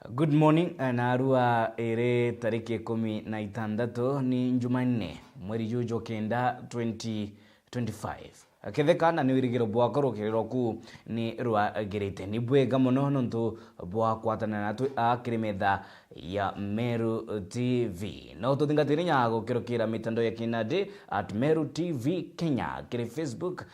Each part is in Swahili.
Good morning, narua ere tariki 16 ni Jumanne mweri jujo kenda 2025 akethekana ni wirigiro bwako rukiriro ku ni rwa gerete ni bwega muno nontu bwa kwatana natu akirimetha ya Meru TV no tuthingatire nyago kirukira mitando ya kinade at Meru TV Kenya kiri Facebook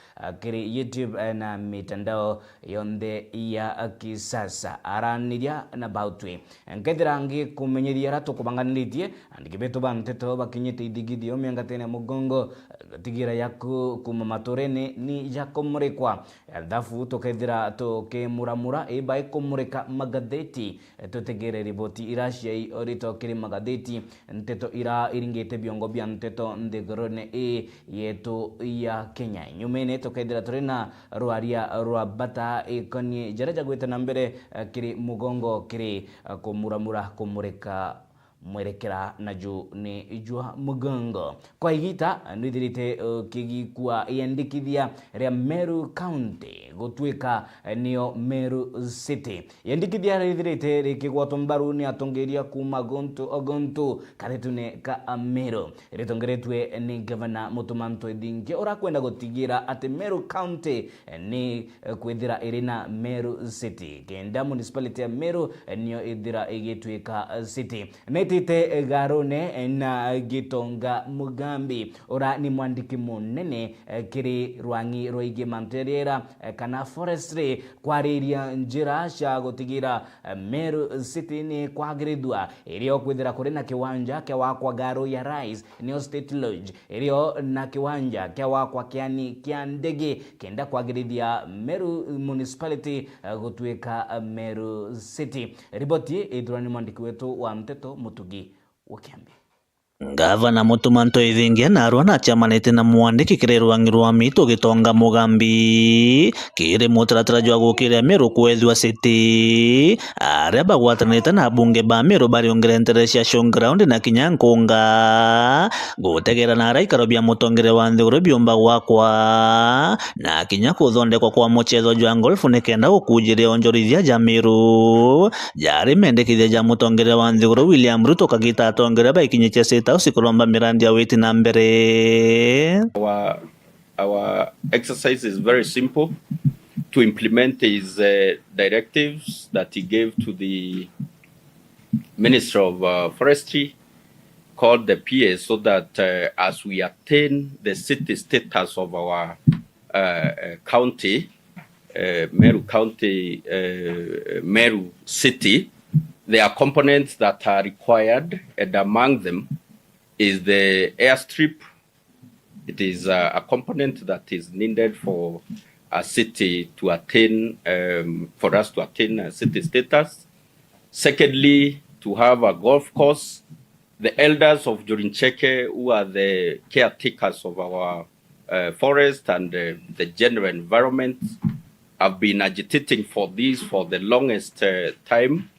kiri YouTube na mitandao yonde ya kisasa araniria na bautwe ngedirangi kumenyeria ratu kubanganitie andikibeto banteto bakinyite idigidio miangatene mugongo tigira yaku kumamatorene ni yakomrekwa dafu tokethira tokemuramura eba ikomureka magatheti totegere riboti irashia orito kiri magatheti nteto ira iringete biongo bya nteto ndigorone yetu ya Kenya nyumene tokethira torena rwaria rwabata ikoni jaraja gweta na mbere kiri mugongo kiri kumuramura kumureka mwerekera naju ni ijua mugongo kwa igita nithirite kigikua yandikithia ria Meru County gutwika niyo Meru City yandikithia rithirite rikigwatwo mbaru ni atongeria kuma Ogontu karetune ka Meru ritongeretwe ni Governor Mutumanto Edingi orakwenda gutigira ati Meru County ni kwithira irina Meru City kenda municipality ya Meru niyo ithira igitwika city tite garone na Gitonga Mugambi ora ni mwandiki munene kiri rwangi roige manterera kana forestry kwariria njira cia gutigira Meru City ni kwagridwa irio kwithira kuri na kiwanja kia wakwa garo ya Rais ni State Lodge irio na kiwanja kia wakwa kiani kia ndege kenda kwagridhia Meru municipality gutwika Meru City riboti idurani mwandiki wetu wa Mteto Mutugi Wakembe. Gavana Mutumanto Edingi narwa na chamanete na mwandiki kire rwangi rwa mito Gitonga Mugambi kire mutaratara jwa gukire Meru kwethwa city aria bagwatanite na bunge ba Meru bari ongerente cia showground na kinyankunga gutegera na raikaro bya mutongere wa nthiguru byumba gwakwa na kinya kuthondekwa kwa muchezo jwa golf nikenda gukujire onjorithia ja Meru jari mendekithia ja mutongere wa nthiguru William Ruto kagita atongere ba ikinyiche usikulomba mirandi ya witi na mbere. Our exercise is very simple to implement his directives that he gave to the Minister of Forestry called the PA so that as we attain the city status of our county, Meru County, Meru City, there are components that are required, and among them is the airstrip. It is a component that is needed for a city to attain, for us to attain a city status. Secondly, to have a golf course. The elders of Jorincheke, who are the caretakers of our forest and the general environment, have been agitating for this for the longest time.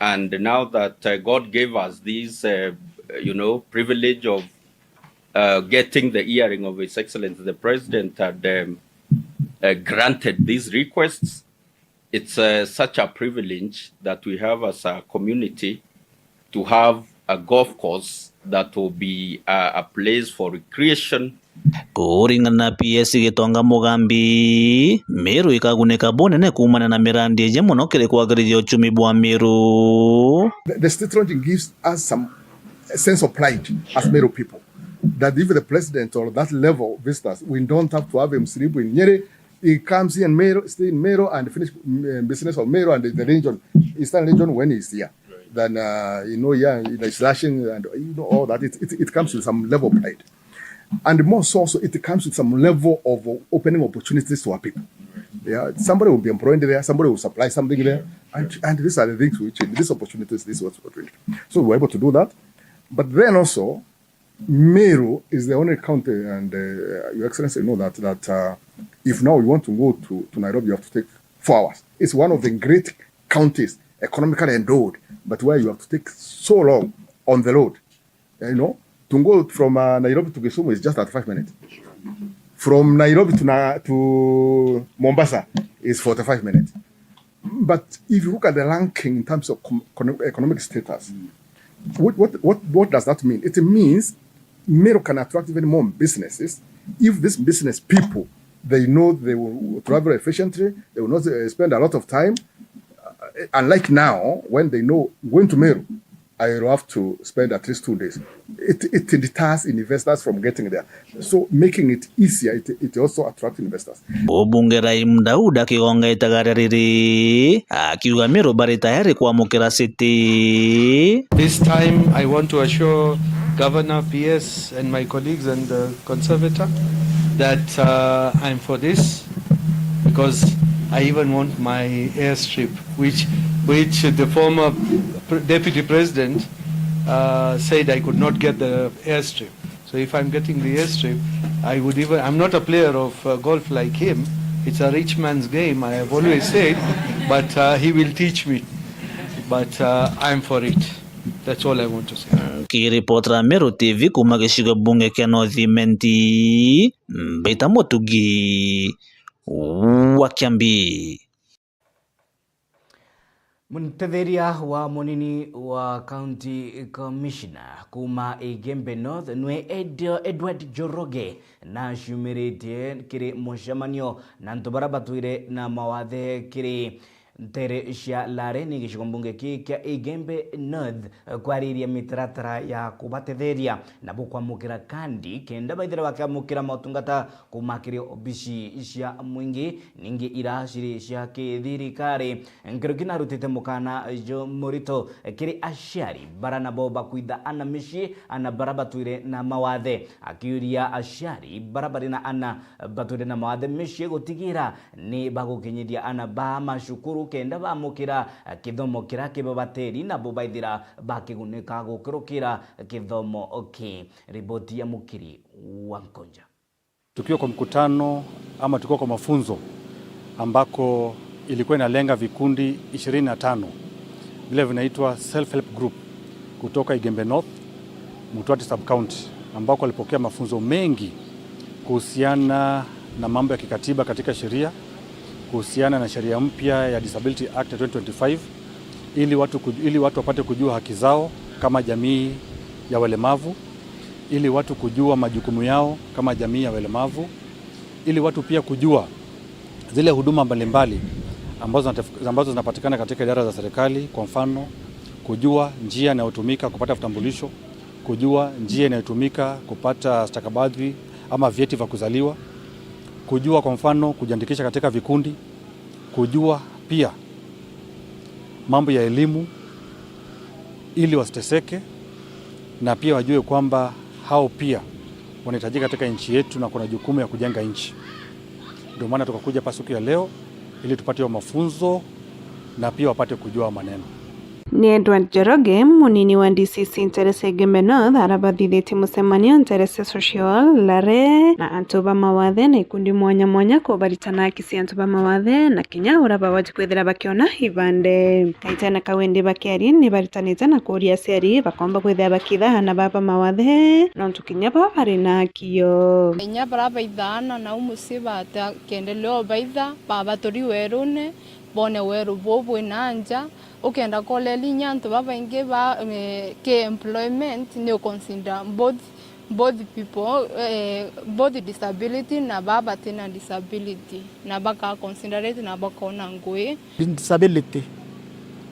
And now that God gave us this, privilege of getting the hearing of His Excellency the President had granted these requests, it's such a privilege that we have as a community to have a golf course that will be a place for recreation. Kuringana na PS Gitonga Mugambi Meru ikaguneka bonene kumana na mirandi eje muno kire kwagirithia uchumi bwa Meru. The state launching gives us a sense of pride as Meru people that if the president or that level visitors, we don't have to have him sleep in Nyeri. He comes in Meru, stay in Meru and finish business of Meru and the region, Eastern region when he's here. Then the slashing and all that. It comes with some level of pride. And more so also, it comes with some level of opening opportunities to our people. Yeah, somebody will be employed there, somebody will supply something there, and these are the things which these opportunities, this is what we're doing. So we're able to do that. But then also, Meru is the only county, and Your Excellency know that if now you want to go to Nairobi, you have to take 4 hours. It's one of the great counties, economically endowed, but where you have to take so long on the road, to go from Nairobi to Kisumu is just at 5 minutes. From Nairobi to Mombasa is 45 minutes. But if you look at the ranking in terms of economic status, what does that mean? It means Meru can attract even more businesses if these business people, they know they will travel efficiently, they will not spend a lot of time. Unlike now, when they know going to Meru, I will have to spend at least 2 days. It deters investors from getting there. So making it easier, it also attracts investors. Ubunge Raim Dauda Kigonga itagarariri akiuga Meru bari tayari kuamukira city. This time I want to assure Governor PS and my colleagues and the Conservator that I'm for this, because I even want my airstrip, which the former Deputy President said I could not get the airstrip. So if I'm getting the airstrip, I'm not a player of golf like him. It's a rich man's game, I have always said, but he will teach me. But I'm for it. That's all I want to say. Kiripotera Meru TV kuma gicigo bunge kia North Imenti, Mbita Mutugi wa Kiambi. Muntetheria wa munini wa County Commissioner kuma Igembe North nwe Edward Joroge na shumirite kiri mushamanio na ntubarabatwire na mawathe kiri ntere cia lare ni gicigo mbunge kia Igembe North kwariria mitaratara ya kubatetheria na bukwamukira kandi kenda baithira bakamukira motungata kumakiri obici cia mwingi ningi irashiri cia kithirikari ngero kinarutite mukana jo morito kiri aciari barana boba kuitha ana mici ana barabatwire na mawathe akiuria aciari barabarina ana batwire na mawathe mici gutigira ni bagukinyiria ana ba mashukuru kenda bamukira kithomo kira kibabateri na bobaithira bakigunika gukirukira kithomo ripoti ya Mukiri wa Nkonja. Tukiwa kwa mkutano ama tukiwa kwa mafunzo ambako ilikuwa inalenga vikundi 25 vile vinaitwa self help group kutoka Igembe North, Mutwati sub county, ambako walipokea mafunzo mengi kuhusiana na mambo ya kikatiba katika sheria, kuhusiana na sheria mpya ya Disability Act 2025 ili watu wapate kujua haki zao kama jamii ya walemavu, ili watu kujua majukumu yao kama jamii ya walemavu, ili watu pia kujua zile huduma mbalimbali ambazo zinapatikana katika idara za serikali. Kwa mfano, kujua njia inayotumika kupata vitambulisho, kujua njia inayotumika kupata stakabadhi ama vyeti vya kuzaliwa, kujua kwa mfano kujiandikisha katika vikundi, kujua pia mambo ya elimu ili wasiteseke, na pia wajue kwamba hao pia wanahitajika katika nchi yetu na kuna jukumu ya kujenga nchi. Ndio maana tukakuja hapa siku ya leo ili tupate mafunzo na pia wapate kujua maneno. Ni Edward Joroge, munini wa DCC Interese Igembe North, arabathithĩtie mũcemanio Interese Social Lare na antu ba mawathe na ikundi mwanya mwanya kubaritana haki cia antu ba mawathe na kinya ura bawaji kwithira bakiona ibande. Kaitana kawendi bakiari ni baritanite na kuria aciari bakomba kwithira bakithana baba mawathe na ntu kinya bari na kio nya baraba ithana na umusiba ta kendeleo baitha baba tori werune bone weru bobo inanja ukenda koleli nyanto baba inge ba ke employment ni consider both people both disability na baba tena disability na baka considerate na baka ona ngwe disability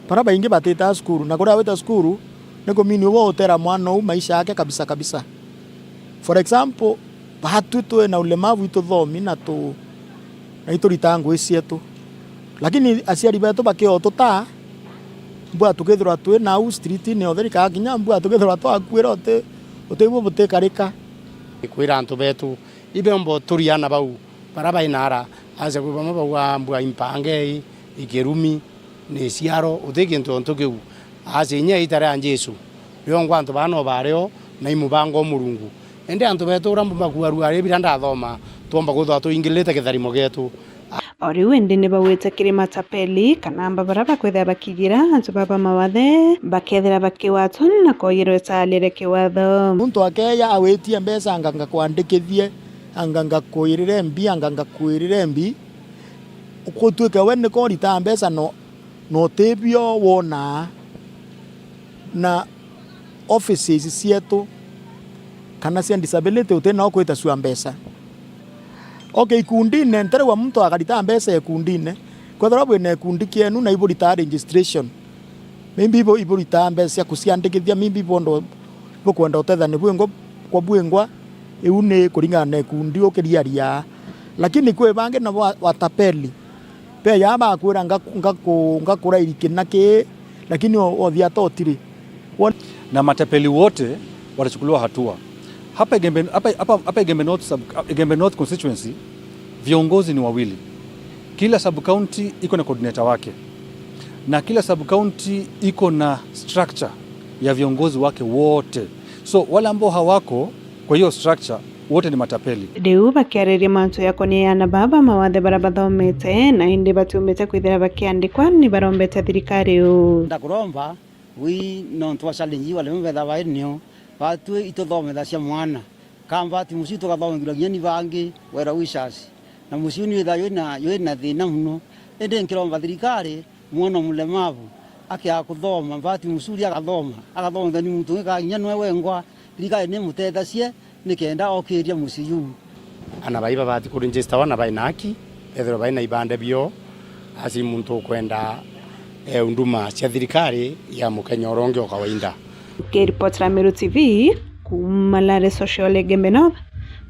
para baingi bateta skuru na kora weta skuru neko mini wo otera mwana u maisha yake kabisa kabisa. For example, bahatu tu na ulemavu itothomi na tu na itoritangu esietu, lakini aciari betu bakioto ta mbua tukethura twe na u street ni otherika kinya mbua tukethura twa kwira otewo butekarika kwira antu betu ibembo turiana bau baraba inara aze kubama bau mbua impange ikirumi ni ciaro utekintu ontukiu aze nya itare anje Yesu biongo antu bano bareo na imubango murungu ende antu betu rambu makuaru ari biranda thoma tuomba gutho tuingilite kitharimo getu. Oriu indi ni bawite kirima tapeli kanamba baraba kwithira bakigira antu baba mawathe bakethira bakiwatwo na koyirwo talire kiwatho muntu akeya awetie mbeca anganga kwandikithie anganga kuirire mbi anganga kuirire mbi ukutwika we ni korita mbeca no no tebio wona na offices cietu kana cia disability utena okwita cia mbeca. Okay, ikundine ntere wa mtu akalita mbeca ikundine kwa sababu ina ikundi kienu na ibulita registration maybe ibulita mbeca kuciandikithia maybe bondo bokwenda utethane bwengo kwa bwengwa iune kuringana na ikundi ukiriaria lakini kwe bange na watapeli pe yaba kwira ngakura irikina ke lakini othia totiri na matapeli wote watachukuliwa hatua. Hapa Igembe North constituency viongozi ni wawili. Kila sub county iko na coordinator wake. Na kila sub county iko na structure ya viongozi wake wote. So wale ambao hawako kwa hiyo structure wote ni matapeli. Riu bakiariria mantu yakoneana baba mawathe bara bathomete na indi batiumite kwithira bakiandikwa ni barombete thirikari u ndakuromba wi no ntwa challenge wale mbetha bainio batu ituthometha cia mwana kamba ti muci tugathomithiria nginya ni bangi wera wisasi na muci ni thayo na thina muno ende nkiromba thirikari mwana mulemavu akia kuthoma bati mucuri agathoma ni muntu nginya nwe wengwa thirikari ni mutethacie nikenda okiria muciyu ana baiba bati ku register wana bainaki ethero baina ibande bio asi muntu kwenda unduma cia thirikari ya Mukenya oronge o kawaida. Report la Meru TV kumalare social Igembe North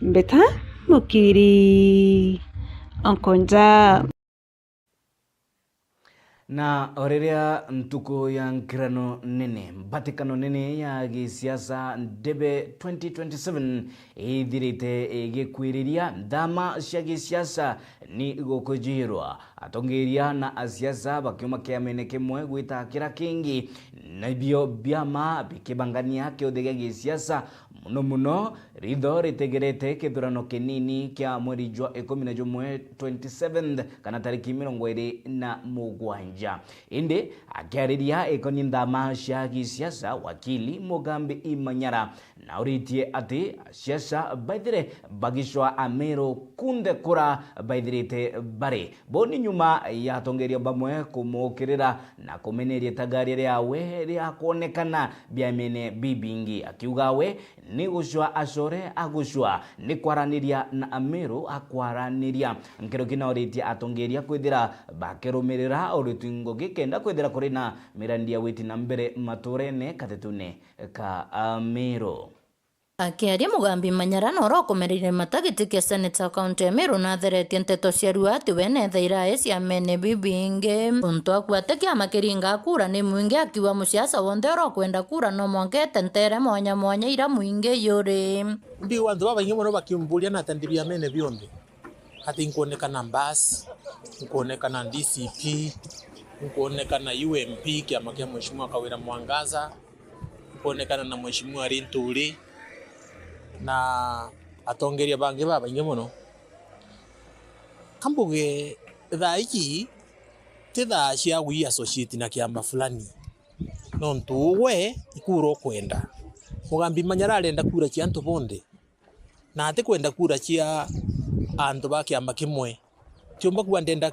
Mbeta Mukiri Onkonja na oreria ntuko ya nkirano nene mbatikano nene ya gisiasa ndebe 2027 ithirite igikwiriria thama cia gisiasa ni gukujirwa atongeria na asiasa bakiuma kiamene kimwe gwitakira kingi nabio biama bikibangania kiothe gisiasa muno ritho ritegerete kithurano kinini kia mweri jwa 11 27 kana tariki 27 indi akiariria ikoni thama cia gisiasa wakili Mugambi Imanyara na uritie ati siasa baithire bagishwa Ameru kunde kura baithirite bari boni nyuma ya tongeria bamwe kumukirira na kumeneria tagari riawe ria kuonekana biamene bibingi akiuga we ni gushwa acore agushwa ni kwaraniria na Ameru akwaraniria nkero kina uritie atongeria kwithira bakirumirira urutingo gikenda kwithira kuri na mirandia witi na mbere maturene katetune ka Ameru. Akiaria Mugambi Imanyara noro komerire matagitikia Senator County Ameru na theretie nteto cia rua ati wene thaira cia mene bibinge untu akwate kiama kiringa kura ni mwingi akiwa musiasa wonde oro kwenda kura no mwangete ntere mwanya ira mwingi yuri ndi wandu baba ingi muno bakimbulia na tandibia mene biondi ati nkuonekana mbas nkuonekana DCP nkuonekana UMP kiama kia mheshimiwa Kawira Mwangaza nkuonekana na mheshimiwa Rinturi na atongeria bangi baba ingi muno kambuge thaiki ti thaa cia gwi associate na kiama fulani no ntuwe ikuro kwenda Mugambi Imanyara arenda kura cia antu bonde na ati kwenda kura cia antu ba kiama kimwe tiomba kuwa ndenda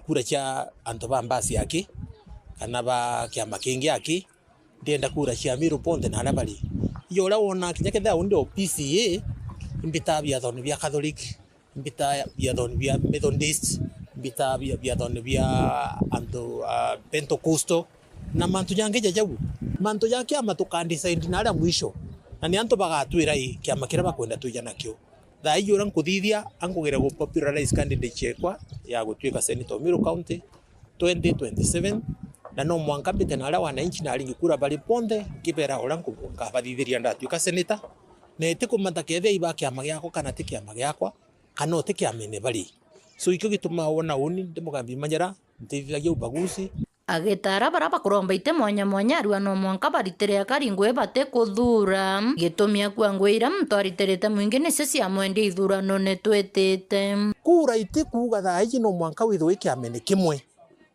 kura cia antu ba mbasi yake kana ba kiama kingi yake ndenda kura cia Ameru bonde na arabali yora wona kinya ketha undo PCA mbita bia thoni bia Catholic mbita bia thoni bia Methodist mbita bia thoni bia antu Pentecostal na mantu yange jajabu mantu yake amatukandisa na ala mwisho na ni antu bagatwira kiama kira bakwenda tuja nakyo tha yora nkuthithia angugera go popularize candidate chekwa ya gutwika Senator Meru County 2027 na no mwanka mbite na ala wananchi na alingi kura bali ponde kibera ora nkubuka bathithiria ndatwika senator na itikumata kethe iba kiama giako kana ti kiama giakwa kana ti kiamene bali so ikyo gituma wona uni ndi Mugambi Imanyara ntithiragia ubaguzi agitara bara bakuromba ite mwanya arua no mwanka baritire akaringwe bate kuthura gitumia kwa ngwira mtu ariterete mwingi nicio cia mwende ithurano ne twetete kura ite kuga tha iji no mwanka witho ikiamene kimwe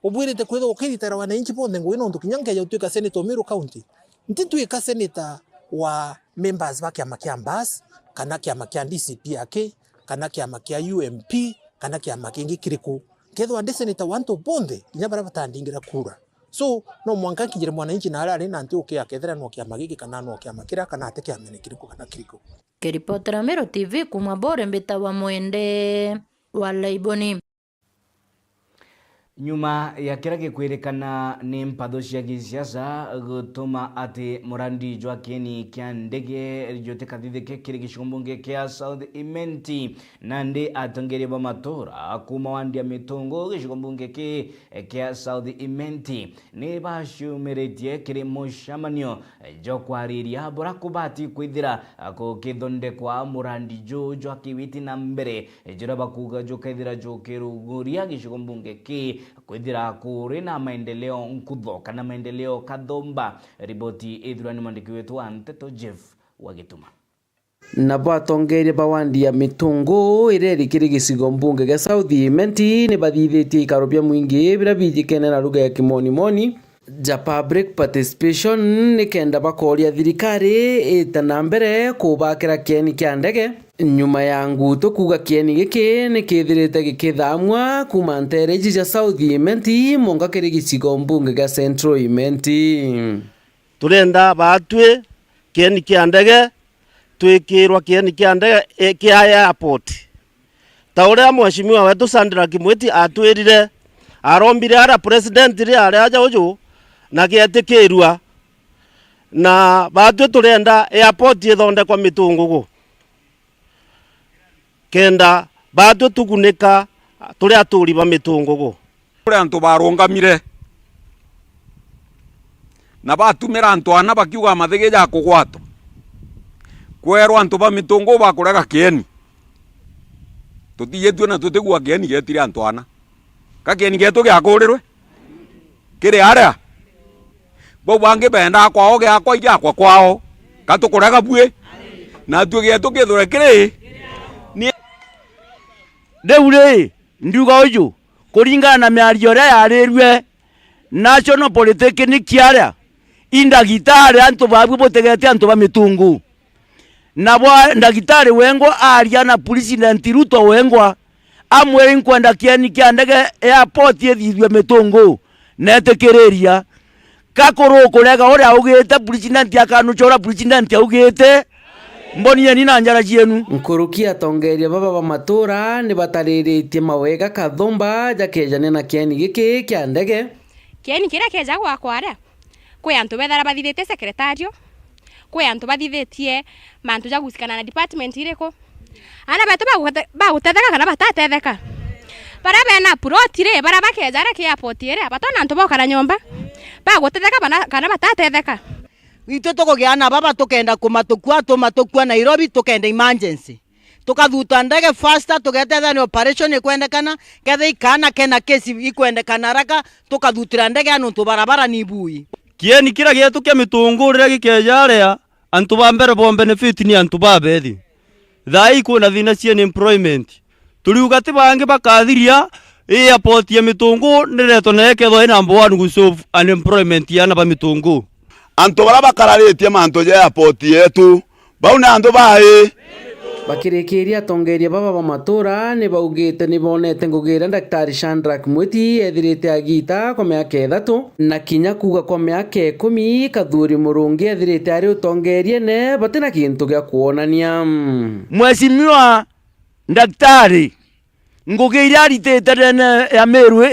ubwirite kwitha ukiritera wananchi bonde ngwino ndu kinyange ya utwika Senator Meru County ntitwika senator wa members ba kiama kia mbas kana kiama kia DCP yake kana kiama kia UMP kana kiama kingi kiriku kethwa ndi senator wantu bonde inya bara batandingira kura. So no mwanka kijira mwananchi na ari na nti ukia kethera no kia magigi kana no kia makira kana ateke amene kiriko kana kiriko. Kiripotera Meru TV kuma bore mbeta wa Mwende wala Iboni. Nyuma ya kira gikwerekana ni mpatho cia gisiasa gutuma ati Murandi jwa Kieni kia ndege ryote kathithike kiri gicigombunge kia South Imenti nandi atongeria ba matora kuma wandia mitungo gicigombunge kia South Imenti ni bashumiretie kiri mushamanio jo kwariria bora kubati kwithira kukithonde kwa Murandi jwa Kiwiti na mbere jira bakuga jo kaithira jo kiruguria gicigombunge kwithira kuri na maendeleo nkutho kana maendeleo kathomba. Riboti ithurani mwandiki wetu wa Nteto Jeff Wagituma. Na batongeria bawandi ya mitungo ireri kiri gicigo mbunge gya South Imenti ni bathithitie ikaro bya mwingi bira bijikene na ruga ya kimoni ja public participation ni kenda bakoria thirikari itana mbere kubakira Kieni kia ndege nyuma ya nguto kuga Kieni giki ni kithirite gikithamwa kuma ntereji ja South Imenti monga kiri gicigo mbunge gya Central Imenti. Turenda batwe Kieni kia ndege twikirwa Kieni kia ndege kia airport ta uria mheshimiwa wetu Sandra Kimwiti atwirire arombire ara president ri ari aja uju na gietikirwa na batwe turenda airport ithonde kwa mitungugu kenda batwe tugunika turi aturi ba mitungugu kuri antu barungamire na batumira antu ana bakiuga mathige ja kugwato kwerwa antu ba mitungu bakurega Kieni tutiyetwe na tutigwa Kieni getire antu ana ka Kieni getu gyakurirwe kiri aria bo bange benda kwao gyakwa igyakwa kwao katukurega bue na tu getu githore kiri ni deure nduga uju kuringana na miario ria yarirwe national politics ni kiaria indagitari antu babu botegete antu ba mitungu na bwa ndagitari wengwa aria na president Ruto wengwa amwe nkwenda Kieni kia ndege airport yethithwe mitungu netekereria kakoro kurega ora ugite president akanuchora president augite mboni ni na njara cienu nkuruki atongeria baba ba matura ni batariritie mawega kathomba jakejane na Kieni giki kia ndege. Kieni kira keja gwa kwara kwe antu bethara bathithite secretario kwe antu bathithitie mantu jagusikana na department iriko ana beto bagutetheka kana batatetheka bara bena protire bara bakejara kia potire batona antu bokara nyomba bagutetheka kana batatetheka Ito tukugiana baba tukenda kumatukua Nairobi tukenda emergency tukathuta ndege faster tugethetha ni operation ikwendekana kethe ikana kena kesi ikwendekana haraka tukathutira ndege antu barabara ni bui. Kieni kira gietu kia mitungu rire gikejaria antu ba mbere bo benefit ni antu ba bethi thai kuna thina cia employment tuliuga ti bangi bakathiria airport ya mitungu nireto neketho ina mbwa nugu solve unemployment yana ba mitungu antu bara bakararitie mantu ya airport yetu bau na antu bae bakirikiria atongeria baba ba matura ni baugite ni bonete ngugira Daktari Shandra Kimwiti ethirite agita kwa miaka 3 na kinya kuga kwa miaka 10 Kathuri Murungi ethirite ari utongerie ne batina kintu gya kuonania. Mheshimiwa Daktari ngugira ritete ya Meru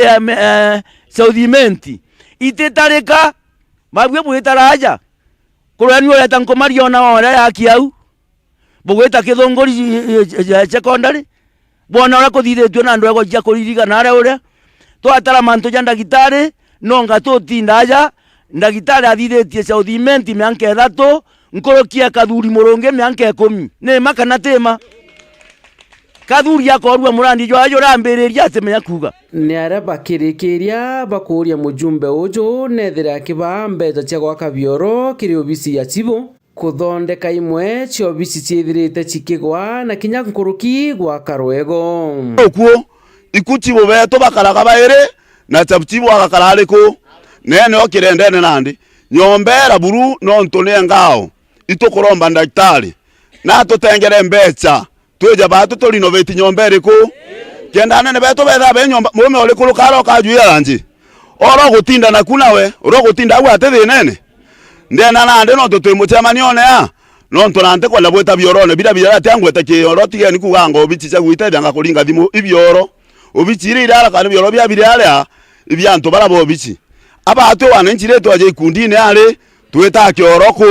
South Imenti itetarika babwe bwitaraja kurani oya tankomariona ora yakiau bugweta kithongori secondary bona ora kuthithitwe na andu ego cia kuririga na ore twatara mantu ja ndagitari nonga tutindaja ndagitari athithitie South Imenti mianka 3 nkorokia Kathuri Murungi mianka 10 ni makana tema Kathuri akorwa Murandi jo ajo rambiriria atemenya kuga ni ara bakirikiria bakuria mujumbe uju nethira kiba mbeca cia gwaka bioro kiri obisi ya Chibo kuthondeka imwe cia obisi ciithirite cikigwa na kinya nkuruki gwa karwego okuo ikuchibo beto bakaraga baire na chapchibo agakarariku nene okirendene nandi nyombera buru no ntone ngao itukuromba ndagitari na tutengere mbeca tweja batu to renovate nyombere ku kenda nene beto betha benyomba mume ole kulukaro kajuya lanje oro gutinda na kunawe oro gutinda gwa te nene ndena na ande no to muchemani one ya no ntonante kwa labweta biorone bila bila tangweta ke oro tigeni kugango obichicha gwita nga kulinga thimu ibioro obichire irara kana bioro bya birara ibyanto barabo obichi aba atwe wanenchire to aje ikundine ale tweta kioroko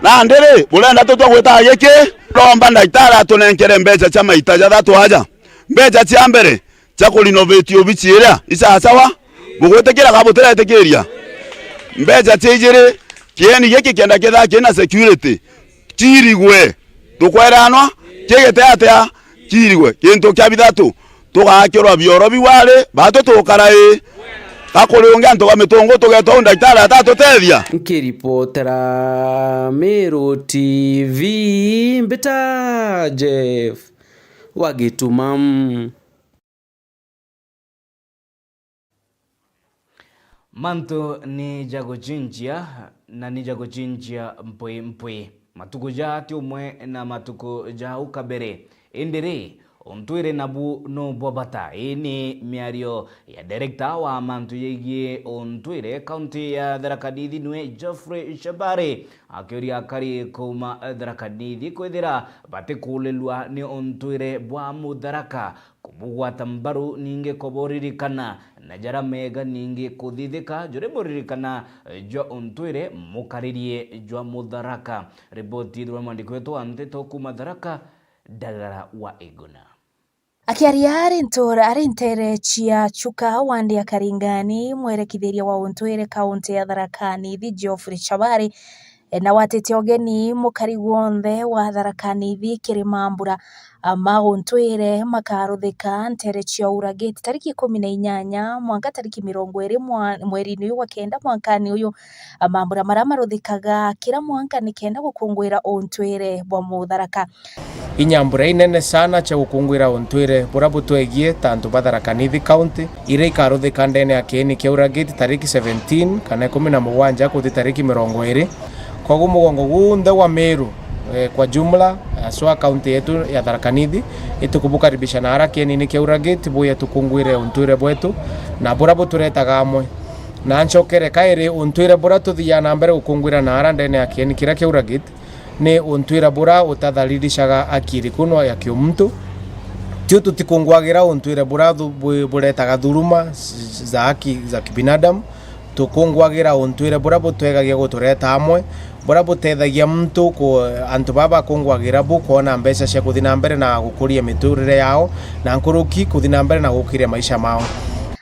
na ndere bulenda to tweta yeke romba ndaitara tunenkere mbecha chama itaja thatu haja mbecha cia mbere cha kulinovate obichira isa sawa bugwetekera kabutera tekeria mbecha chejere kieni giki kenda ketha kina security kirigwe tukweranwa kigete atia kirigwe kintu kya bithatu tugakirwa bioro biwale bato tukarae kakuri antu wa mitungu tugeto ndaitara atatu tethia nkiripotera Meru TV mbita Jeff Wagitumam. Manto ni jagochinjia na ni jagochinjia mpwe matuko jati umwe na matuko ja ukabere endere ontwire nabu no bobata ini miario ya director wa mantu yegie ontwire county ya Tharaka-Nithi nwe Geoffrey Shabare akioria kari kuma Tharaka-Nithi kwethira bate kulelwa ni ontwire bwa Mutharaka kubugwata mbaru ninge koboririkana na jara mega ninge kuthithika jure boririkana jwa ontwire mukaririe jwa Mutharaka. Ripoti rwa mwandiko wetu Anteto kuma Tharaka Dagara wa Iguna. Akiaria arintere chia chuka wandi ya Karingani mwerekithiria wa ontwire kaunti ya Tharaka-Nithi Geoffrey Shabare na watete ogeni mukari wonthe wa Tharaka-Nithi Kirimambura magontwire makaruthika ntere chia urageti tariki 18 mwaka tariki 20 mweri-ini wa kenda mwakani uyu mambura maria maruthikaga kira mwanka ni kenda gukungwira ontwire bwa Mutharaka. Inyambura inene sana cha gukungwira ontwire bura butwegie tantu ba Tharaka-Nithi county ire ikaruthika ndene ya kieni kia urageti tariki 17 kana 17 kuthi tariki 20 kwa mugongo gunthe wa Meru kwa jumla aswa county yetu ya Tharaka-Nithi itukubukaribisha na haraka nini kia urageti buya tukungwire ontwire bwetu na bura buturetaga amwe na nchokere kaire ontwire bura tuthia na mbere gukungwira na haraka ndene ya kieni kira kia urageti ni ontwire bura utathalilishaga akiri kuno ya kiumuntu tio tutikungwagira ontwire bura buretaga dhuluma za haki za kibinadamu tukungwagira ontwire bura butwegagia gutureta amwe bura butethagia mtu ku antu baba kungwagira bu kuona mbeca cia kuthi na mbere na gukuria miturire yao na nkuruki kuthi na mbere na gukiria maisha mao.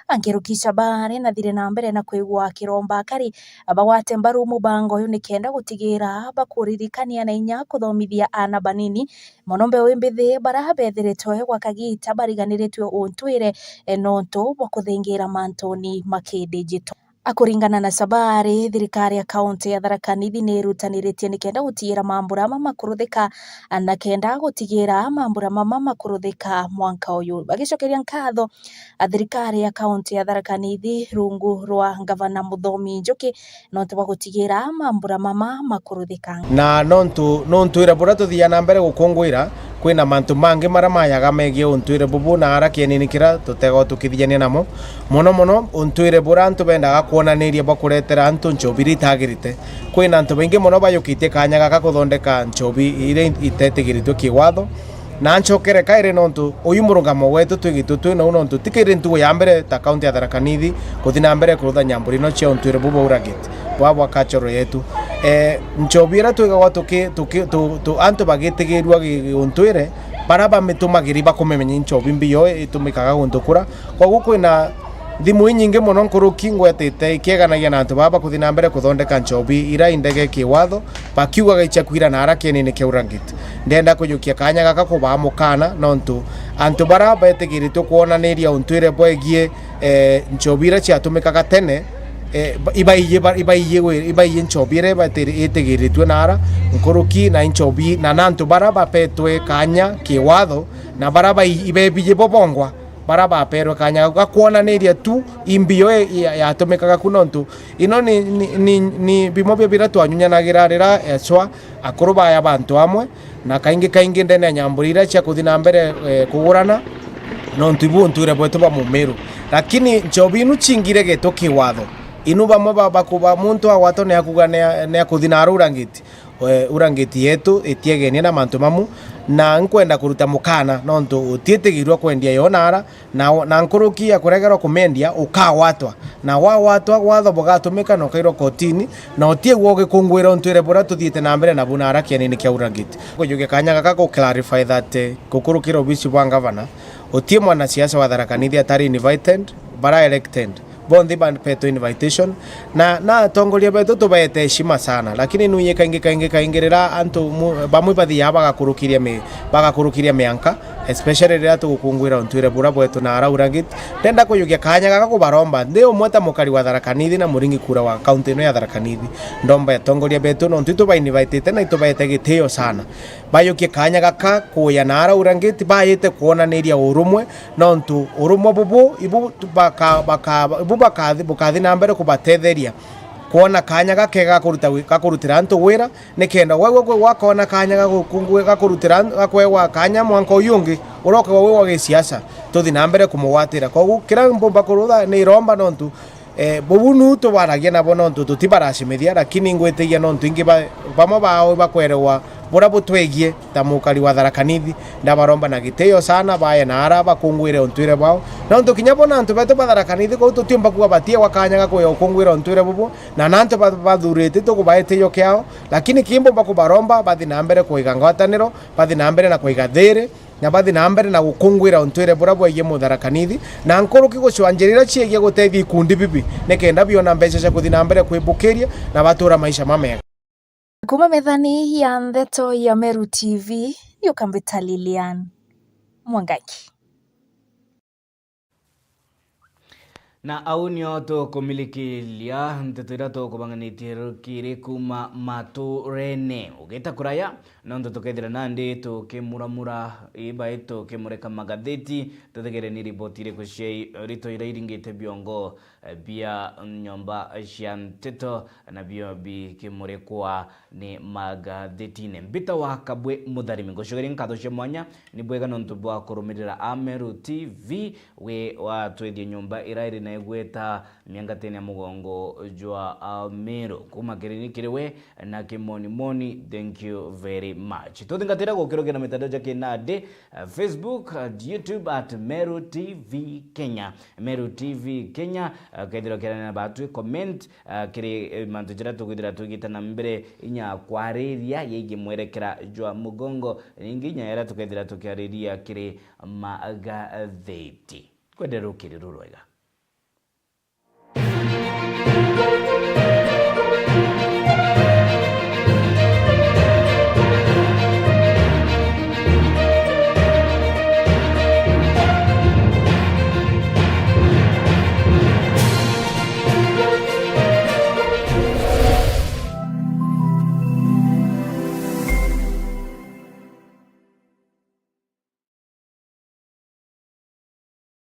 Angeruki Shabare na thire na mbere na kwigwa kiromba kari abawate mbaru mubango uyu nikenda gutigira bakuririkania na inya kuthomithia ana banini monombe wimbithi bara bethiretwe gwa kagita bariganiritwe ontwire nonto bwa kuthingira mantoni makidigital. Akuringana na Shabare thirikari ya kaunti ya Tharaka-Nithi ni rutaniritie nikenda gutigira mambura makuruthika na kenda gutigira mambura makuruthika mwanka uyu bagicokeria nkatho thirikari ya kaunti ya Tharaka-Nithi rungu rwa gavana Muthomi Njuki nontu bwa gutigira mambura makuruthika na nontu ira bura tuthia na mbere gukungwira kwina mantu mangi maria mayaga megie ontwire bubu na haraka nini kira tutego tukithiania namo mono ontwire bura antu bendaga kuonaniria bakuretera antu nchobiri itagirite kwina antu baingi mono bayukitie kanya gaka kuthondeka nchobi ire itetegiritwe kiwatho na nchokere kaire nontu uyu murungamo wetu twigitu twina unontu tikire ntugo ya mbere ta kaunti ya Tharaka-Nithi kuthi na mbere kurutha nyamburi no cia ontwire bubu uragiti bwa kachoro yetu nchobira twigagwa tu antu bagitigirwa ontwire baraba mitumagiri bakumemenya nchobi mbiyo itumikaga gundukura kwa gukwina thimu nyingi muno nkuruki ngwetete ikeganagia na antu baba kuthi na mbere kuthondeka nchobi ira indege kiwatho bakiugaga ichakwira na haraka nini kia uragiti ndenda kuyukia kanya gaka kubamukana nontu antu bara betegiritwe kuonaniria ontwire bwegie nchobira ciatumikaga tene ibaiye nchobire batiri itegiritwe nara nkuruki na nchobi na nantu bara bapetwe kanya kiwatho na bara ibebiye bobongwa bara baperwe kanya gakuonaniria tu imbio yatumikaga kunontu ino ni bimobia bira twanyunyanagira rira eswa akuru baya bantu amwe na kaingi ndene nyamburira cia kuthi na mbere kugurana no ntuibu ntuire bwetu ba mumeru lakini njobinu chingire geto kiwatho inu bamwe bakuba muntu agwato ne akuga ne akuthina urangiti yetu etiegenia na mantu mamu na nkwenda kuruta mukana nontu utietegirwa kwendia yonara na nkuruki akuregerwa kumendia ukawatwa na watwa watho bogatumika no kairo kotini na otiegwo gikungwira ntwire bora tuthiete na mbere na bunara kianini kia urangiti kujuge kanya gaka clarify that kukurukira obisi bwa governor otie mwana siasa wa Tharaka Nithi atari invited bara elected bondi band peto invitation na tongoria beto tubaete heshima sana lakini nuye kaingirira antu bamwe bathi bagakurukiria mianka especially rira tugukungwira ntwire bura bwetu na ara urangit tenda kuyugia kanya gaka kubaromba ndio mweta mukari wa Tharaka Nithi na muringi kura wa county no ya Tharaka Nithi ndomba tongoria beto no ntitu ba invited na itubaete gitio sana bayukie kanya gaka kuya na ara urangit bayete kuonaniria urumwe no ntu urumwe bubu ibu bukathi na mbere kubatetheria kuona kanya gakega gakurutira antu wira nikenda wewe wakona kanya gakurutira gakwewa kanya mwanko uyungi uroka wewe wa gisiasa tuthi na mbere kumugwatira kogu kira mbomba kurutha ni romba nontu bubunu to baragia na bono ntu tutibarashimithia lakini ngwetegia nontu ingi bamwe bao bakwerewa bora butwegie ta mukari wa Tharaka Nithi ndabaromba na giteo sana baya na ara bakungwire ontwire bao nontu kinya bona antu beto ba Tharaka Nithi ko tutimba kuwa batie wakanya gako yo kungwire ontwire bubu na nantu bathurite to kubaete yo kyao lakini kimbo bakubaromba bathi na mbere kuiga ngwataniro bathi na mbere na kuiga thiri na bathi na mbere na gukungwira ontwire bora bwaye mu Tharaka Nithi na nkuruki gucwanjirira ciegie guteithia ikundi bibi nekenda biona mbeca cia kuthi na mbere kwibukiria na batura maisha mamega. Kuma methani ya Ndeto ya Meru TV, Yukambita Lilian Mwangaki. Na au nio tukumilikilia nteto ira tukubanganitie rukiri kuma maturene ugeta kuraya nondo tukethira nandi tukimuramura iba eto kimureka magatheti tutegere ni ripoti ire kushei rito ira iringite biongo bia nyomba cia nteto na bio bi kimurekwa ni magatheti-ine mbita wa Kabwe Mutharimi ngoshogeri nkatho cia mwanya ni bwega nontu bwa kurumirira Ameru TV we wa twethie nyomba ira iri na igweta miangatene ya mugongo jwa Ameru kuma kiriwe na kimoni thank you very much tuthingatira gukirogera mitandao jake nade Facebook YouTube at Meru TV Kenya Meru TV Kenya kaithira kirana batu comment kiri mantu jira tugithira tugita na mbere inya kwariria yegi mwerekera jwa mugongo inginya era tukaithira tukiariria kiri magatheti kwendera ukiri rurwega.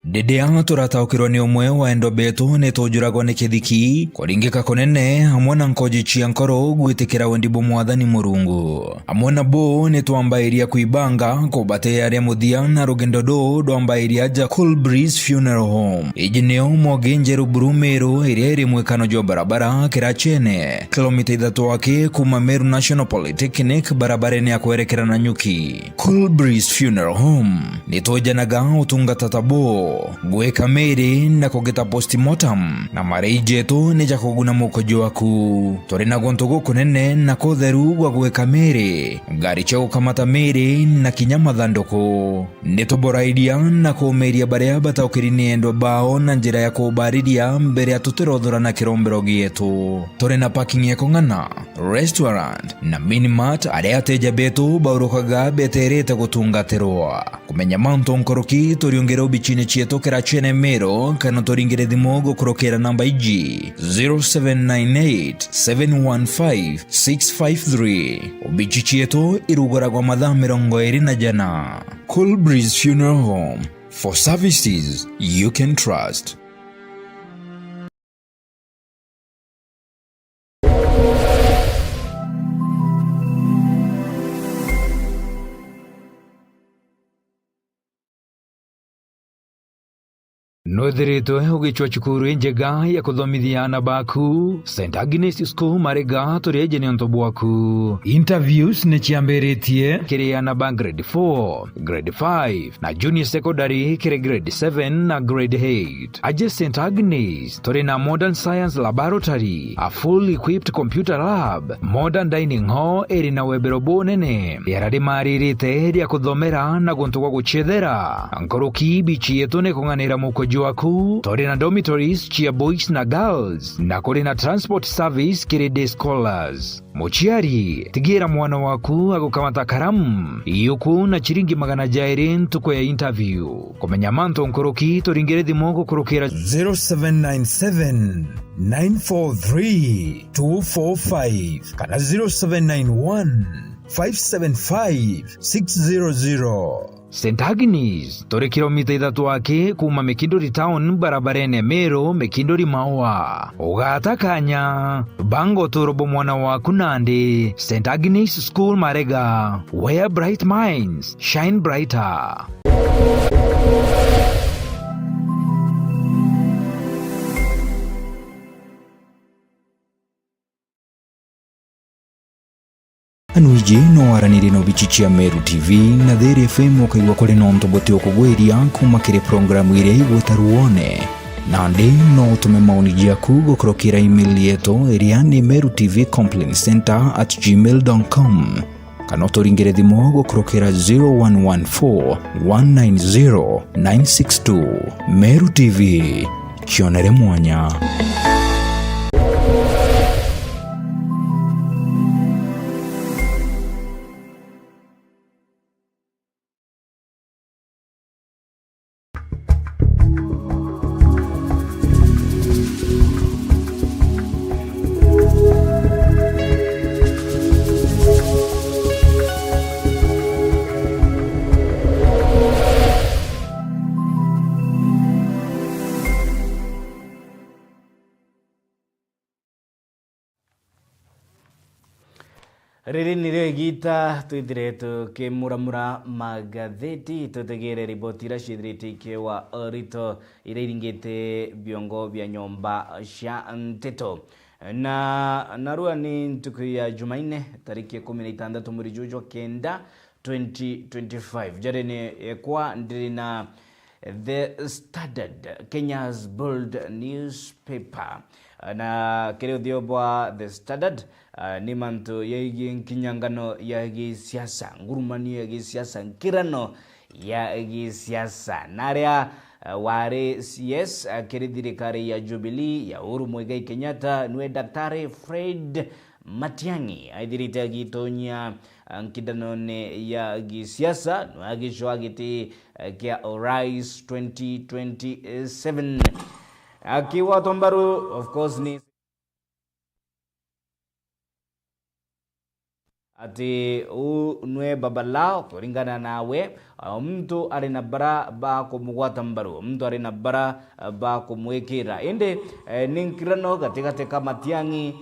Dedea turataukirwa ni umwe wa endo betu nitujuragwa ni kithiki kuringika kunene hamwe na nkoji cia nkoro gwitikira wendi bu mwathani Murungu hamwe na bo nitwambairia kuibanga kubate aria muthia na rugendo ndwambairia ja Cool Breeze Funeral Home iji nio mogenjeru Meru iria iri mwekano jwa barabara Kirachene kilomita 3 wake kuma Meru National Polytechnic barabareni ya kuerekera na Nyuki. Cool Breeze Funeral Home nitujanaga utungata tabo gweka meri na kugeta postmortem na mareijetu nija kuguna mukojo waku tori na gontogo kunene na kotheru gwa gweka meri gari cha ukamata meri na kinyama thandoko nitoboraidia na kumeria baria bataukirini endo bao na njira ya kubariria mbere ya tuterothora na kirombero gietu tori na parking ya kongana restaurant na minimart aria ateja betu baurukaga beterete gutungatirwa kumenya manto nkoroki toriongera ubichine chieto Kirachene Meru kana toringire thimo gukurokera namba iji 0798715653 ubichi chieto irugoragwa mathaa 24 Cool Breeze Funeral Home for services you can trust. Nothiritwe ugichwa cukuru njega ya kuthomithia ana baku St. Agnes School Marega tureje ni onto bwaku. Interviews ni chiambiritie kiri ana ba grade 4, grade 5 na junior secondary kiri grade 7 na grade 8. Aje St. Agnes turi na modern science laboratory, a full equipped computer lab, modern dining hall eri na webero nene yarari maririte ya kuthomera na guntu gwa guchethera nkoroki bichi yetu ne kunganira mukojo waku turi na dormitories chia boys na girls na kuri na transport service kiri day scholars. Muchiari tigira mwana waku agukamata karamu yuku na chiringi magana jairi ntuko ya interview kumenya manto nkoroki turingere thimo kurukira 0797 943 245 kana 0791 575 600. St. Agnes tore kilomita 3 wake kuma Mekindori town barabarene Mero Mekindori Maua ugatakanya bango turobo mwana waku nande. St. Agnes School Marega, where bright minds shine brighter. Anuije no aranire no bichichia Meru TV na There FM okaigwa kore no ntobote okugweria kuma kire programu ire igwetaruone nande no tume maoni jaku gokrokira email yeto iria ni merutvcomplaintcenter@gmail.com kana toringere thimo gokrokira 0114 190 962. Meru TV kionere mwanya. Riri nire gita tuidiretu ke muramura magatheti tutegere riboti ra shidriti ke wa rito iringite biongo bya nyomba sha nteto na narua ni ntuku ya Jumanne tariki 16 muri Jujo kenda 2025 jarene kwa ndina The Standard, Kenya's bold newspaper. Na kile diobwa The Standard ni manto yegi kinyangano ya gisiasa ngurumani ya gisiasa nkirano ya gisiasa naria ware CS kile dirikari ya Jubilee ya Uhuru Muigai Kenyatta nwe Daktari Fred Matiang'i aidirite gitonya nkidanone ya gisiasa nwagisho giti kia Rise 2027 akiwa tombaru of course ni ati unwe babalao kuringana nawe mtu arina bara ba kumugwata mbaru mtu arina bara ba kumwekera ende ninkirano katika teka Matiang'i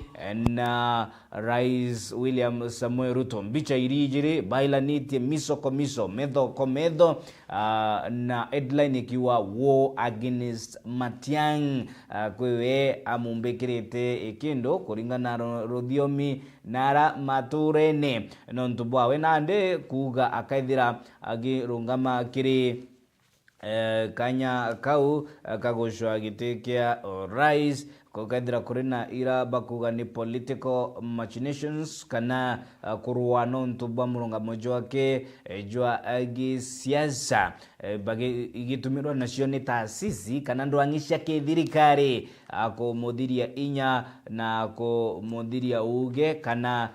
na Rais William Samuel Ruto mbicha irijire baila niti miso komiso medo komedo na headline ikiwa war against Matiang'i kwewe amumbekirete ekendo kuringana rodiomi nara maturene nontubwawe nande kuga akaithira agirungama kiri kanya kau kagoshwa gitekia Rais kokadira kurina ira bakuga ni political machinations kana kuruwano ntubwa murunga mojo wake jwa agi siasa bagi igitumirwa nasioni taasisi kana ndoangisha ke thirikari ako modiria inya na ko modiria uge kana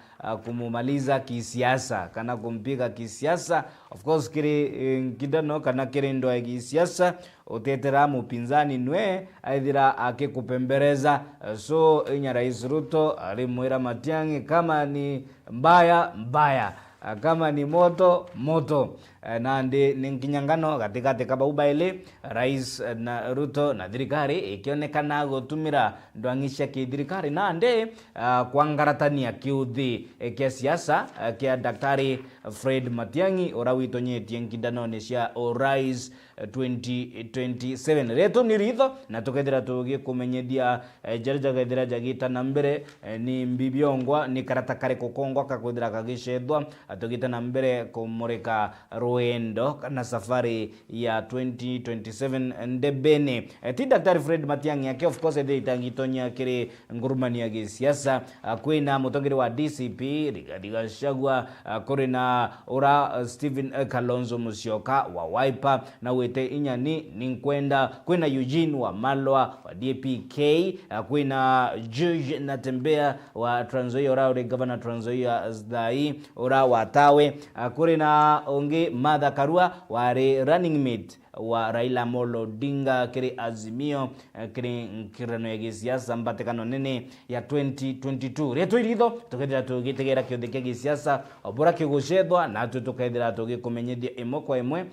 kumumaliza kisiasa kana kumpiga kisiasa of course kiri kidano kana kiri ndo ya kisiasa utetera mupinzani nwe aidhira akikupembereza so inya Rais Ruto alimwira Matiang'i kama ni mbaya mbaya kama ni moto moto nandi ni nkinyangano gatigati ka bau baili rais na Ruto na thirikari ikionekana gutumira ndwangisha ki thirikari nandi kwangaratania kiuthi kia siasa kia Daktari Fred Matiang'i urawitonyetie nkindanoni cia urais 2027 reto ni ritho na tukethira tugikumenyethia jarja gethira jagita na mbere ni mbibiongwa ni karata kare kokongwa kakwithira kagicethwa atugita na mbere kumurika ruendo kana safari ya 2027 ndebene ti Daktari Fred Matiang'i yake of course itangitonya kiri ngurumania gi siasa kwina mutongeri wa DCP Rigathi Gachagua kuri na ura Stephen Kalonzo Musyoka wa Wiper na wete inyani ninkwenda kwina Eugene wa Malwa wa DPK kwina George Natembea wa Trans Nzoia ura uri governor Trans Nzoia Zdai ura watawe kuri na onge Martha Karua wari running mate wa Raila Amolo Odinga kiri Azimio kiri nkirano ya gisiasa mbatekano nene ya 2022 reto iritho tukethira tugitegera kiuthike gisiasa obora kigucethwa na tukethira tugikumenyethia imwe kwa imwe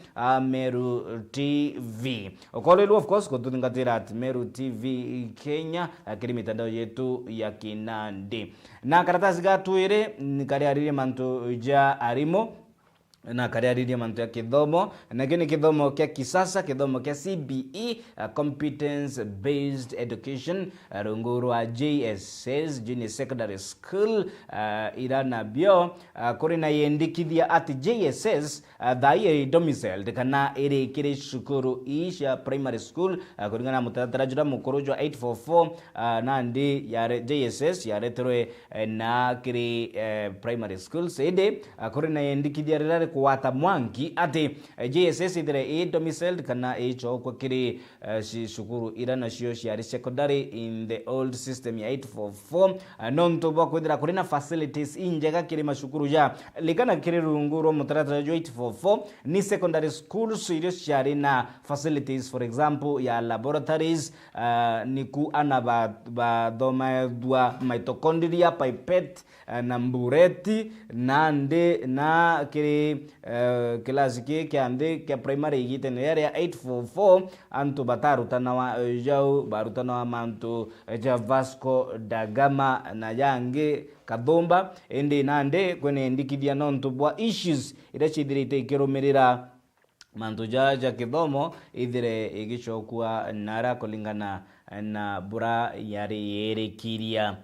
Meru TV okolelu of course kututhingatira at Meru TV Kenya kiri mitandao yetu ya kinandi na karatasi gatuire nikariarire mantu ja arimo na kariaririe mantu ya kithomo na kini kithomo kia kisasa kithomo kia CBE competence based education runguru wa JSS Junior Secondary School irana bio kuri na yendikithia at JSS thai domiciled kana iri kiri shukuru isha primary school kuringana mutaratara jura mukuru jwa 844 nandi ya JSS yareterwe na kiri primary school sede kuri na yendikithia rira kuwata mwangi ati JSS idire domiciled kana icho kwa kiri shukuru irana shio shiari secondary in the old system ya 844 nonto bwa kwithira kuri na facilities injega kiri mashukuru ja likana kiri runguro mutaratara jo 844 ni secondary schools irio shiari na facilities for example ya laboratories ni ku ana ba doma dua mitochondria pipette na mbureti nande na kiri klasi kiande kia primary igite ne area 844 antu batarutana wa jau barutana wa mantu ja Vasco da Gama na yange Kathumba ende nande kwene ndikithia nontu bwa issues irachithirite ikirumirira mantu ja kithomo ithire igichokua nara kulingana na bura yari yerekiria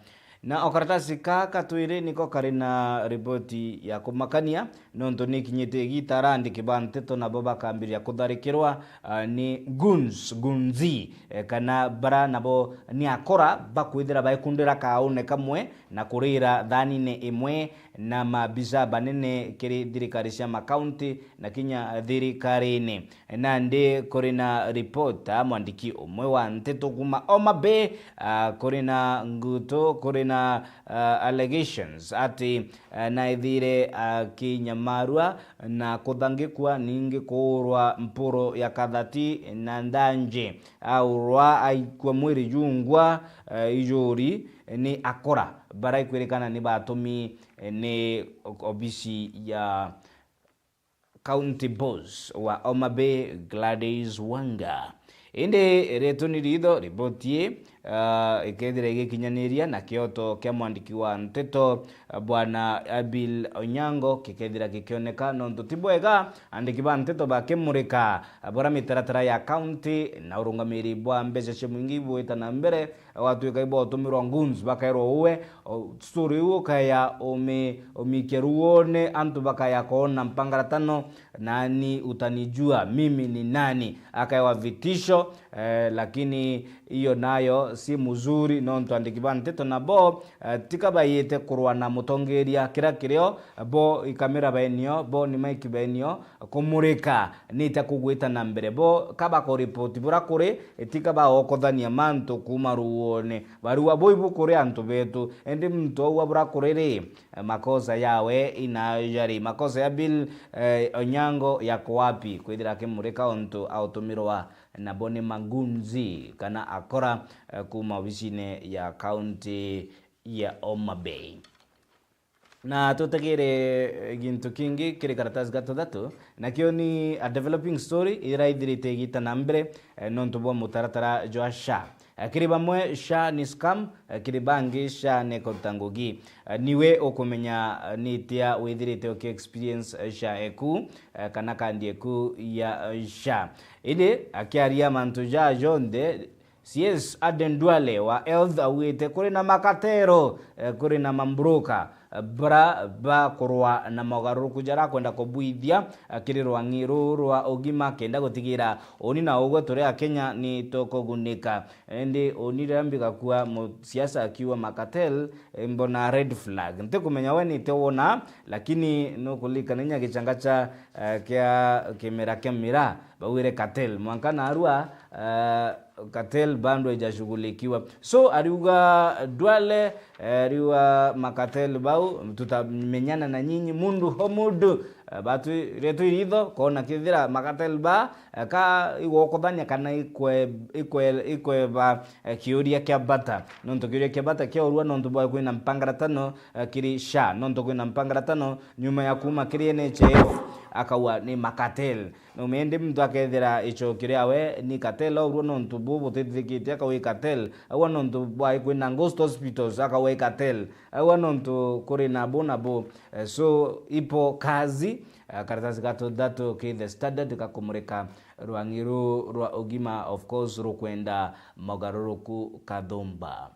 na okaratasi kaka tuire niko kari na ripoti ya kumakania nonto nikinyite gitarandi kibanteto na boba kambiria kutharikirwa ni gunzi kana bara nabo ni akora bakwithira baikundira kaune kamwe na kurira thani ne imwe na mabisa banene kiri thirikari cia makaunti na kinya thirikari-ini nandi kuri na reporta mwandiki umwe wa nteto kuma Homa Bay kuri na nguto kuri na allegations ati na ithire kinyamarua na kuthangikwa ningi kurwa mpuro ya kathati na ndanje au rwa aikwa mwiri jungwa ijuri ni akora bara ikwirikana ni batumi ni obisi ya county boss wa Homa Bay Gladys Wanga inde reto ni ritho ripotie ikethira igikinyaniria na kioto kia mwandiki wa nteto bwana Abil Onyango kikethira gikioneka nonto tibwega andiki ba nteto bakimurika bora mitaratara ya county na urungamiri bwa mbeca cia mwingi bwita na mbere watu ikaibo tumirwa nguns bakairo uwe story uo kaya omikeruone antu bakaya kona mpangaratano nani utanijua mimi ni nani akaiwa vitisho lakini iyo nayo si muzuri nonto andiki nteto na bo tikabayete kurwa na mutongeria kira kirio bo ikamera benio bo ni mike benio kumurika nita kugwita na mbere bo kaba ko report bura kure tikaba okothania manto kumaruone barua boibu kure antu betu endi mtu wa bura kurere makosa yawe inajari makosa ya Bill Onyango yako wapi kwithira kimurika onto automirwa na bone magunzi kana akora kuma ofisine ya county ya Homa Bay. na tutegere gintu kingi kiri karatasi gatandatu nakio ni a developing story iraithirite gita na mbere nontu bwa mutaratara jwa SHA. Kiri bamwe SHA ni scam, kiri bangi SHA ne kotangugi. Niwe okumenya nitia withirite oki experience SHA eku kana kandi eku ya SHA. Ide akiaria mantu ja jonde CS Aden Duale wa health awite kuri na makatero kuri na mambroka bra ba korwa na mogaruku jara kwenda kubuithia kiri rwangiru rwa ogima kenda gutigira oni na ogwe tore Kenya ni tokogunika ende oni rambika kwa siasa akiwa makatel mbona red flag nte kumenya weni tewona lakini no kulika nenya gichangacha kya kemera bawire katel mwankana arua katel bando ijashughulikiwa so ariuga Duale ariwa makatel bau tutamenyana na nyinyi mundu homudu batu retu ido kona kithira makatel ba ka igokothania kana ikwe ba kiuria kya bata nonto kiuria kya bata kya urwa nonto bwa kwina mpangaratano kiri SHA nonto kwina mpangaratano nyuma ya kuma kiri NHF akawa ni makatel no mende mtu akethira icho kiriawe ni katel urwa nonto bubu tithikite akawe katel awa nonto bwa kwina Ghost Hospitals akawe katel awa nonto kuri na bonabo so ipo kazi karatasi gatandatu ki the Standard kakumurika rwangiru rwa ogima of course rukwenda mogaruruku kathumba.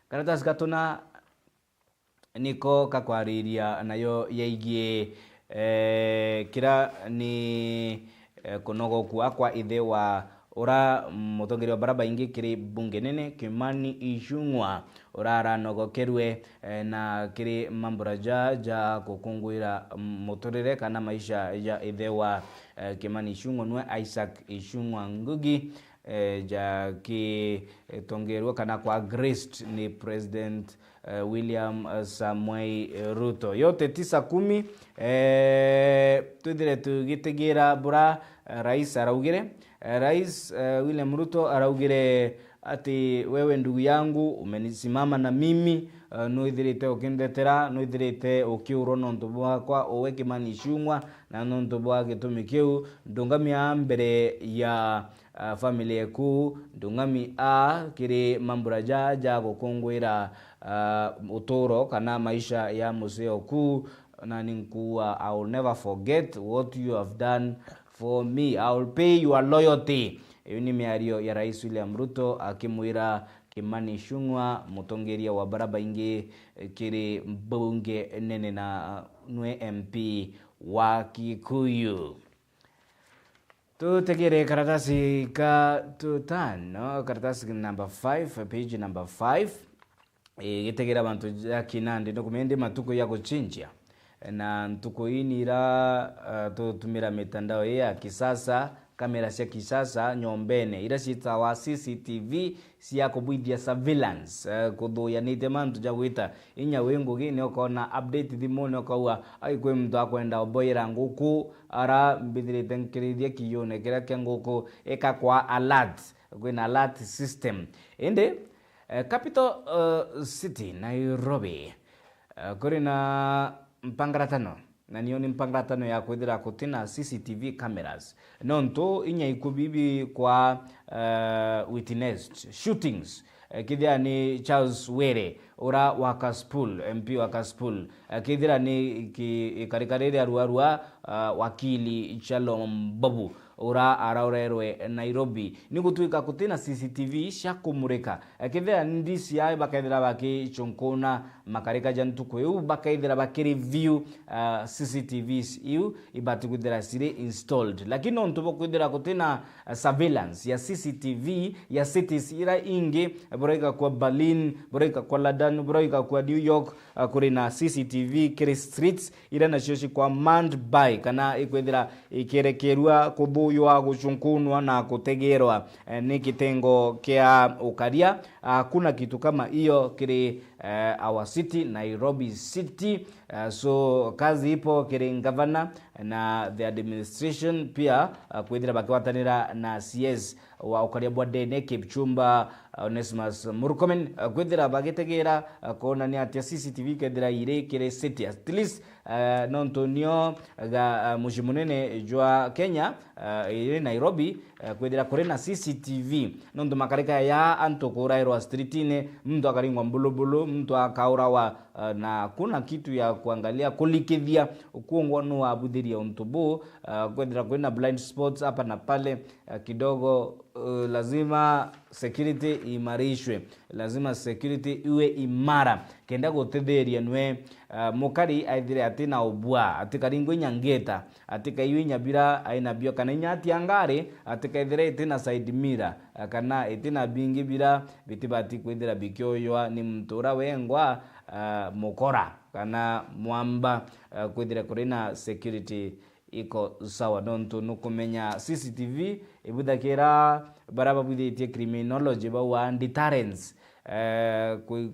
Karatasi gatuna niko kakwariria nayo yaigie kira ni kunogo kwa ithe wa ora mutongeri wa baraba ingi kiri bunge nene Kimani Ichung'wa urara nogokerwe na kiri mambura ja kukunguira muturire kana maisha ya ithe wa Kimani Ichung'wa nwe Isaac Ichung'wa Ngugi ja ki tongerwa kana kwa graced ni President William Samuel Ruto yote 9-10 tudire tugitigira bura rais araugire Rais William Ruto araugire ati wewe ndugu yangu umenisimama na mimi noithirite ukindetera noithirite ukiuro nonto bwakwa owe Kimani Ichung'wa na nonto bwa gitumi kiu ndungamia mbere ya family eku ndungami kiri mambura ja gukungwira utoro kana maisha ya museo ku na ninkuwa I will never forget what you have done for me. I will pay your loyalty. Iyo ni miario ya Rais William Ruto akimwira Kimani Ichung'wa mutongeria wa baraba ingi kiri bunge nene na nwe MP wa Kikuyu. Tutegere karatasi ka tutano, karatasi number 5, page number 5. Gitegera bantu ya Kinandi dokumende matuko ya kuchinjia. Na ntuko inira tutumira mitandao ya kisasa kamera cia kisasa nyombene ira citawa CCTV cia kubwithia surveillance kuthuya nite mantu ja gwita inya wengugi ni ukona update thimuni ukaua ai kwe mtu akwenda oboira nguku ara mbithirite nkirithia kiyone kira kia nguku eka kwa alert kwina alert system ende capital city Nairobi kuri na mpangaratano na niyo ni mpangaratano ya kwithira kutina CCTV cameras nonto inya ikubibi kwa witnessed shootings kithira ni Charles Were ura Wakaspul MP Wakaspul kithira ni ikarikarire arua wakili Shalom Babu ura araurerwe Nairobi ni gutuika kutina CCTV cia kumurika kithira ndisi ai bakaithira baki chonkona makarika jantuko yu bakaithira baki review CCTVs yu ibati kuthira sire installed lakini onto bokuthira kutina surveillance ya CCTV ya cities ira ingi broika kwa Berlin broika kwa London broika kwa New York kuri na CCTV kiri streets ira na shoshi kwa manned by kana ikwithira ikerekerwa kubuyo wa guchunkunwa na kutegerwa ni kitengo kia ukaria kuna kitu kama hiyo kiri our city Nairobi city so kazi ipo kiri governor na the administration pia kwithira bakiwatanira na CS wa ukaria bwa Dene Kipchumba Onesimus Murkomen kwithira bagitegera kona ni atia CCTV kethira ire kire city at least nontonio ga mushimunene jwa Kenya ire Nairobi kwithira kure na CCTV nondo makarika ya anto kurairwa streetine mtu akaringwa mbulubulu mtu akaurawa na kuna kitu ya kuangalia kulikithia ukuongwa no abudhiria untubu kwethira kuna blind spots hapa na pale kidogo. Lazima security imarishwe, lazima security iwe imara kenda gutetheria nwe mukari aithire atina ubwa atikaringwe nyangeta atika iwe nyabira aina bio kana nyati angare atika ithire itina side mirror kana itina bingi bira bitibati kwithira bikyoywa ni mtura wengwa mukora kana mwamba kwithira kurina security iko sawa nonto nukumenya CCTV ibudakira baraba bwithite criminology ba wa deterrence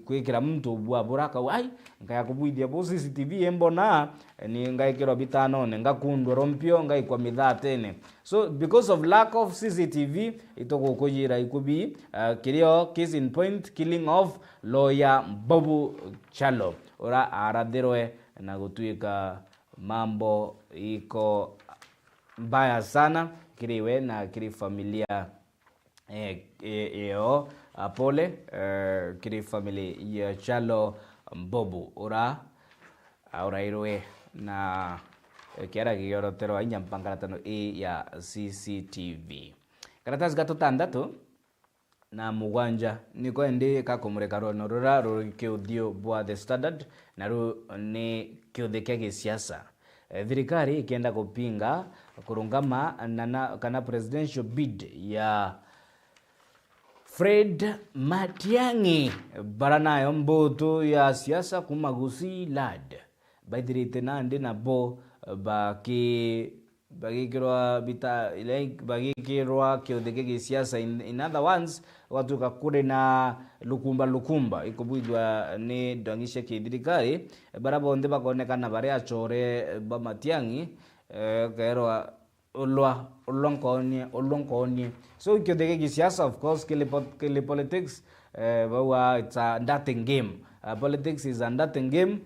kwikira mtu bwa buraka wai ngaya kubwithia bo CCTV embona ni ngaikirwa bitano ngakundwa rompio ngaikwa mithaa tene. So because of lack of CCTV itogukujira ikubi kirio case in point killing of lawyer Bobu Chalo ora aradherwe na gutuika mambo iko mbaya sana kiriwe na kiri familia pole kiri familia ya Chalo Mbobu ora irwe na kiara giyorotero ainya mpangaratano ya CCTV karatasi gatutandatu na mugwanja niko ndi kakomureka rono rura rukiuthio bwa The Standard na ru ni kiuthike gisiasa. Thirikari ikienda kupinga kurungama kana presidential bid ya Fred Matiang'i baranayo mboto ya siasa kumagusi lad baithirite nandi nabo bagikirwa bita like bagikirwa kiuthike gisiasa. In other words watuka kure na lukumba ikubwidwa ni dongisha kithirikari barabonde bakonekana bare achore ba Matiang'i kaerwa ulonkonie so kiuthike gisiasa. Of course kile politics it's a dating game. Politics is a dating game.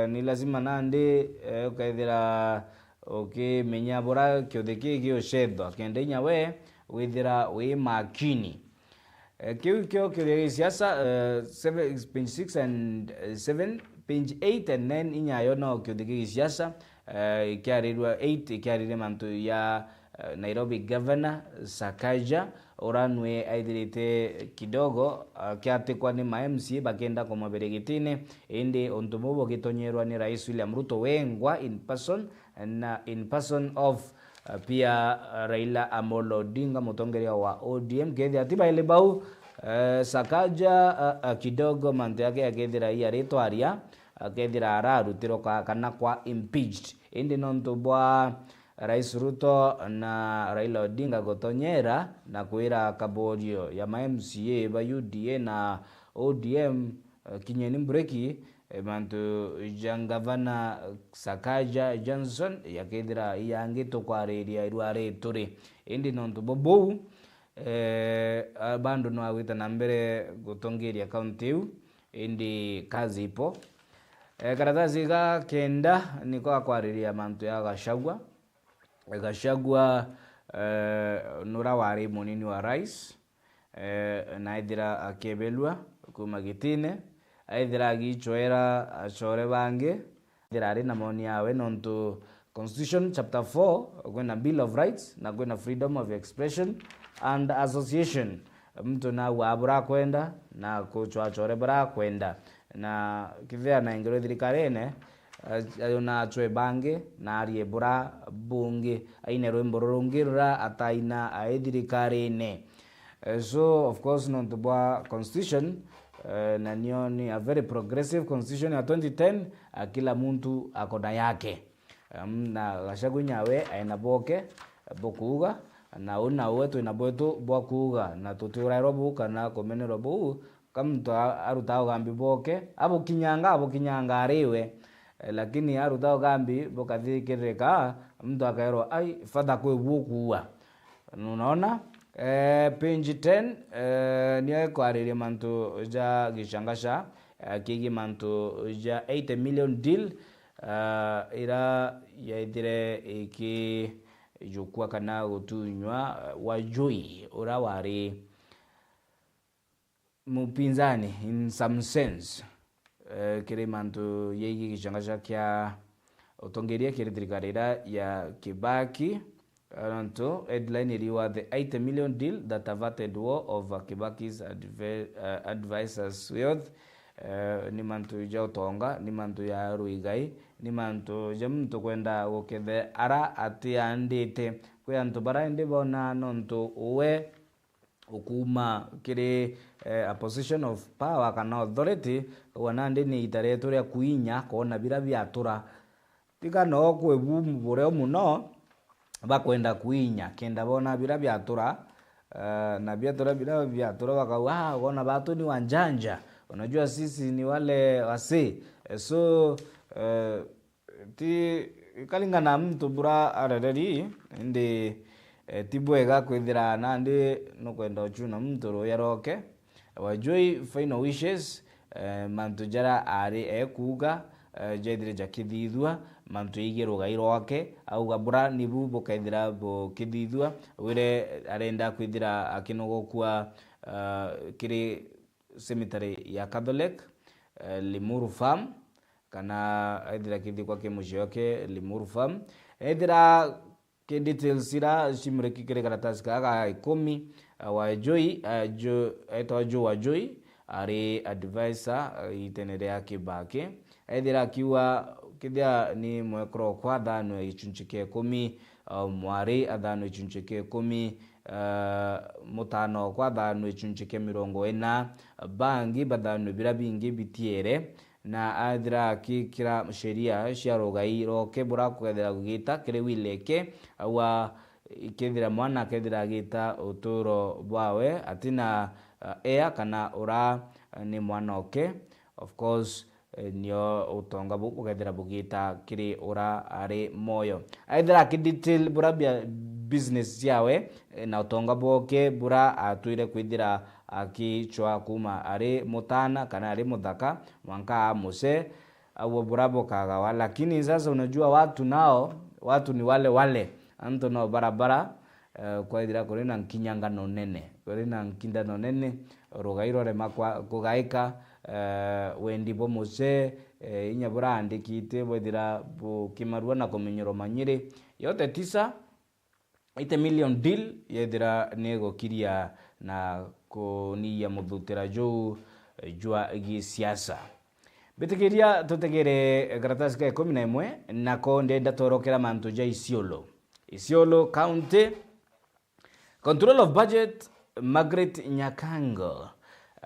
Ni lazima nande kaithira okay menya bora kiuthike gio shedo kendenya we withira we makini kio siasa 7 and 7 page 8 and 9 inyayo no kiuthike siasa ikiarirwa 8 ikiarire mantu ya Nairobi Governor Sakaja oranwe aithirite kidogo kiatikwa ni MCA bakenda komaberegitine indi ontumobo gitonyerwa ni Rais William Ruto wengwa in person of pia Raila Amolo Odinga mutongeria wa ODM kethi atiba ile bau Sakaja kidogo mantu yake akethira iya retwaria akethira ararutiro kana kwa impeached indi nonto bwa Rais Ruto na Raila Odinga gotonyera na kuira kaborio ya MCA ba UDA na ODM kinyeni mbreki mantu jangavana Sakaja Johnson yakethira yangito kwa area irware turi indi nonto bobo bando no awita na mbere gotongeria county indi kazi ipo. Karatasi ga kenda niko akwariria mantu ya Gachagua nura wari munini wa rais na ithira akebelwa kuma gitine aithira gichoera achore bange ithira ari na moni yawe nonto Constitution chapter 4 kwena Bill of Rights na kwena freedom of expression and association mtu na wabura kwenda na kuchwa chore bara kwenda na kivya na ingiro thirikarene na chwe bange na ariebura bunge aine rwimbo rurungirira ataina aithirikarene. So of course no tubwa constitution na niyo ni a very progressive constitution ya 2010 kila muntu akona yake na Gachagua nyawe aina boke bokuga na una wetu inaboetu bokuga na tuturairo buka na komenero bu kamto arutao gambi boke abo kinyanga ariwe lakini arutao gambi bokathikirika mtu akaero ai fadha kwe bukuwa unaona Page 10 niyo kwariria mantu ja gishangasha kigi mantu ja 80 million deal ira yaithire iki jukua kana gutunywa Wajoi ura wari mupinzani in some sense kiri mantu yegi gishangasha kya utongeria kiri thirikari ya Kibaki. Aranto headline iliwa the 80 million deal that averted war of Kibaki's advisors with ni mantu ja utonga ni mantu ya Ruigai ni mantu ja mtu kwenda gukethe ara ati andite kwe antu bara ndi bona nontu uwe ukuma kiri a position of power kana authority wanande ni itareto ria kuinya kona bira byatura tika no kwe bumu bure muno bakwenda kuinya kenda bona bira byatura na byatura bira byatura wakawa bona batu ni wanjanja. Unajua sisi ni wale wasi so ti kalingana mtu bura arareri ndi tibwega kwithira nandi no kwenda uchuna mtu ro yaroke Wajoi final wishes mantu jara ari ekuga jedire jakithithua mantu igiro gairoke au gabura nibu bokaithira bo kithithua wire arenda kwithira akinogokua kiri cemetery ya Catholic Limuru Farm kana aithira kithikwa ke mujoke Limuru Farm aithira ke details ira shimreki kire karatasi kaga 10 Wajoi jo Wajoi ari advisor itenere ya Kibaki aithira kiwa kithia ni mwekro kwa thano ichunchike 10 mwari athano ichunchike 10 mutano kwa thano ichunchike 40 bangi bathano bira bingi bitiere na aithira kira sheria cia rogai roke bura kwethira gugita kire wileke awa ikethira mwana kethira gita uturo bwawe atina ea kana ura ni mwanoke of course nio utonga buku kethira bugita kiri ura ari moyo aithira ki detail bura business yawe na utonga boke bura atuire kwithira akichwa kuma ari mutana kana ari muthaka mwanka muse au burabo kagawa. Lakini sasa unajua watu ni wale anto no barabara kwa idira korena nkinyanga no nene korena nkinda no nene rogairo re makwa kugaika wendi bo muse inya bura andikite bodira bu kimarua na komenyoro manyire yote 80 million deal yedira nego kiria na kuniya muthutira jua gisiasa bitikiria tutegere karatasi ka 11 nako ndenda torokera mantu ja Isiolo County Control of Budget Margaret Nyakango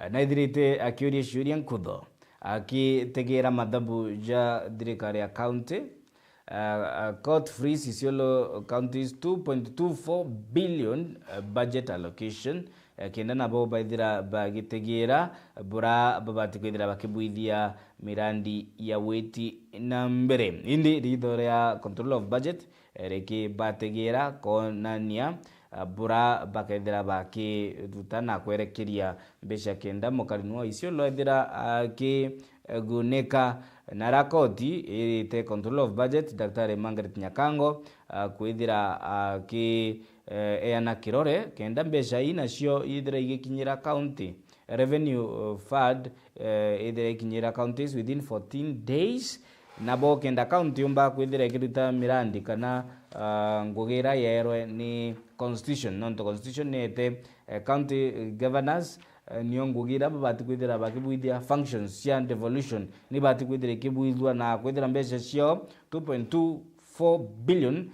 naithirite akiuria ciuria nkutho akitegera mathabu ja thirikari ya county court frees Isiolo County's 2.24 billion budget allocation kenda nabo baithira bagitegera bura babati kwithira bakibuithia mirandi ya weti na mbere indi ritho ya control of budget reki bategera konania bura bakaithira bakirutana kwerekeria mbeca kenda mukarinu wa Isiolo ithira guneka na rakoti irite control of budget Dr. Margaret Nyakango kwithira eana kirore kenda mbeca inacio ithira igikinyira county revenue fund ithira ikinyira counties within 14 days nabo kenda county kwithira ikiruta mirandi kana ngugira yerwe ni constitution nonto constitution nete county governors niyo ngugira babati kwithira bakibuithia functions cia devolution ni bati kwithira kibuithwa na kwithira mbeca cio 2.24 billion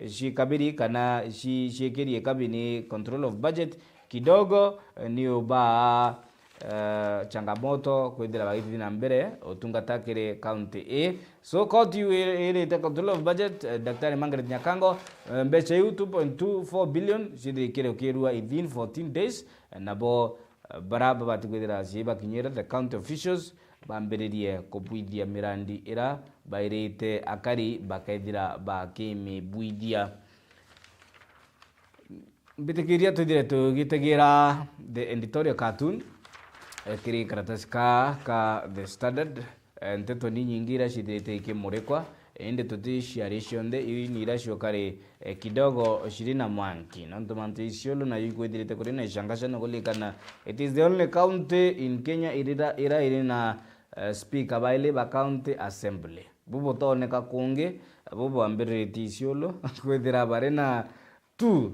shi kabiri kana shi kerie kabini control of budget kidogo niyo ba changamoto kwithira bagithii na mbere utungata kire county A so court ile control of budget Dr. Margaret Nyakango mbeca yu 2.24 billion shithikire ukirua within 14 days nabo baraba batikwithira ciba kinyira the county officials bambiririe kubuithia mirandi ira bairite akari bakaithira bakimibuithia Bitikiria tuthire tugitegira the editorial cartoon kiri karatasi ka The Standard nteto ni nyingi ira cithirite ikimurekwa indi tuticiaria cionthe ini ira ciokari kidogo Shirina Mwangi nontu mantu Isiolo na yukwithirite kuri na icangacana kulikana it is the only county in Kenya ira iri na speaker baile ba county assembly bubo toneka kungi bubo ambiriti Isiolo kwithira bare na two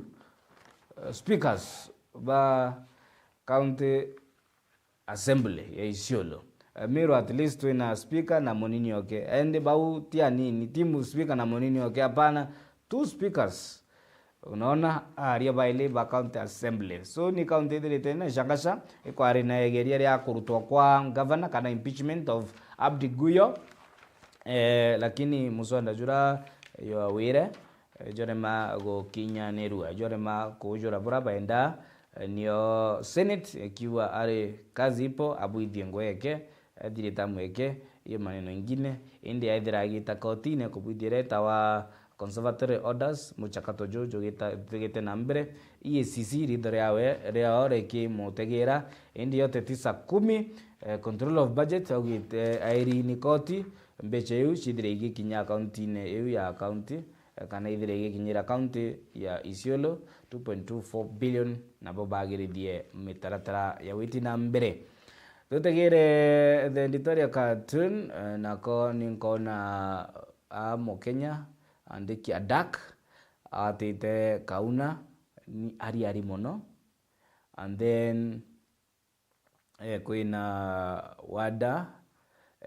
speakers ba county assembly ya Isiolo. Miro at least wina speaker na monini oke. Ende bau tia nini timu speaker na monini oke hapana two speakers. Unaona aria baile ba county assembly. So ni county ile tena shakasha iko ari na egeria ya kurutwa kwa governor kana impeachment of Abdi Guyo. Lakini musonda jura yo awire jorema go kinya nerua jorema kujura bura baenda niyo Senate ikiwa ari kazi ipo abuithie ngweke direta mweke iyo maneno ingine indi aithira agita kotine kubuithire tawa conservatory orders muchakato jojo gite na mbere EACC ridore yawe reo reki mutegera indi yote 9:10 control of budget augite airi ni koti mbeche yu chidire igikinya county ne yu ya county kana ithire igikinyira county ya Isiolo 2.24 billion nabo bagiririe mitaratara ya witi na mbere tutegere the editorial cartoon nako ninkona amo Kenya andiki adak atite kauna ni ari mono and then kuina wada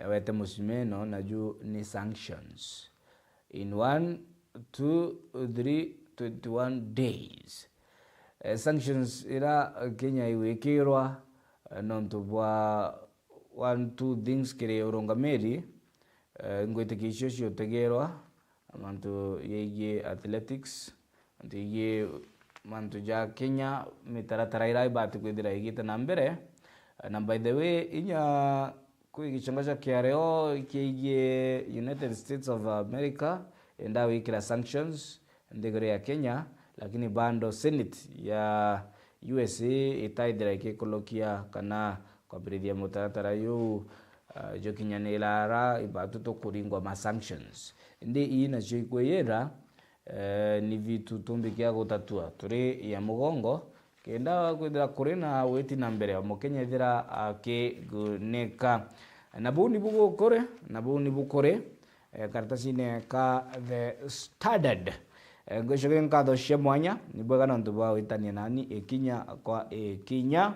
wete musimeno na juu ni sanctions in 1, 2, 3, 21 days. Sanctions ira Kenya iwekirwa nontu bwa 1, 2 things kire urongameri ngwetekisho cio tegerwa mantu yeye athletics mantu yeye mantu ja Kenya mitaratara ira ibati kwithira igita na mbere na by the way inya kuigichongasha kiareo kiye United States of America enda wikira sanctions ndigore ya Kenya lakini bando Senate ya USA itaidira ikikolokia kana kwa birithia mutaratara yu jokinyanira ibatu to kuringwa ma sanctions ndi ina chikweyera ni vitu tumbikia gutatua turi ya mugongo kenda kwithira kuri na weti na mbere mu Kenya ithira akiguneka nabuni bukore kartasine ka The Standard ngoshoge nkatho cia mwanya nibwega nontu bwa witania nani ikinya kwa ikinya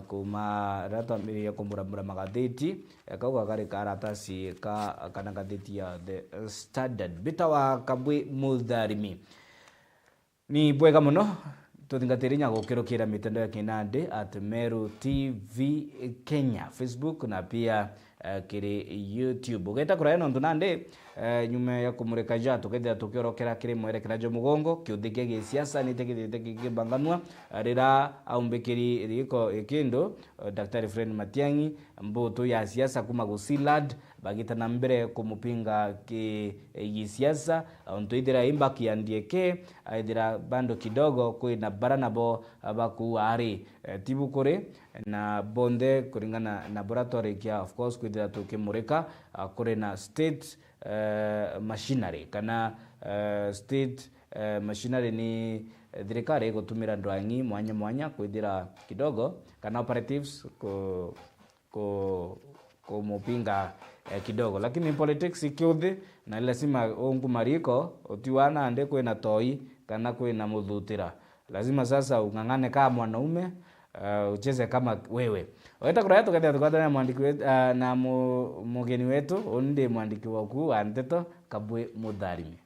kuma ratamiria kumurambura magatheti kauga kari karatasi kana gatheti ya The Standard bitawa kabwe mutharimi ni bwega muno tuthingatirinya gukirukira mitandao ya kinande @Meru TV Kenya Facebook na pia kiri YouTube ugeta kuraya nontu nande nyume ya kumureka ja tukethia tukiorokera kiri mwerekera jo mugongo kiuthike gi siasa ni tekithite kibanganwa rira aumbikiri riko ikindo Daktari Fred Matiang'i mbuto ya siasa kuma gusilad bagita na mbere kumupinga ki siasa onto idira imba kiandieke idira bando kidogo kuina baranabo abaku ari tibu kore na bonde kuringana na laboratory kia of course kwithira tukimurika kore na state machinery kana state machinery ni thirikari gutumira ndwangi mwanya kwithira kidogo kana operatives ko mupinga kidogo lakini politics ikiuthi na lazima ongu mariko otiwana ande kwena toi kana kwena muthutira lazima sasa ungangane kama mwanaume ucheze kama wewe weta kuraya tukethia tukatana na mwandiki wetu na mugeni wetu onde mwandiki waku wa Nteto Kabwe Mutharimi.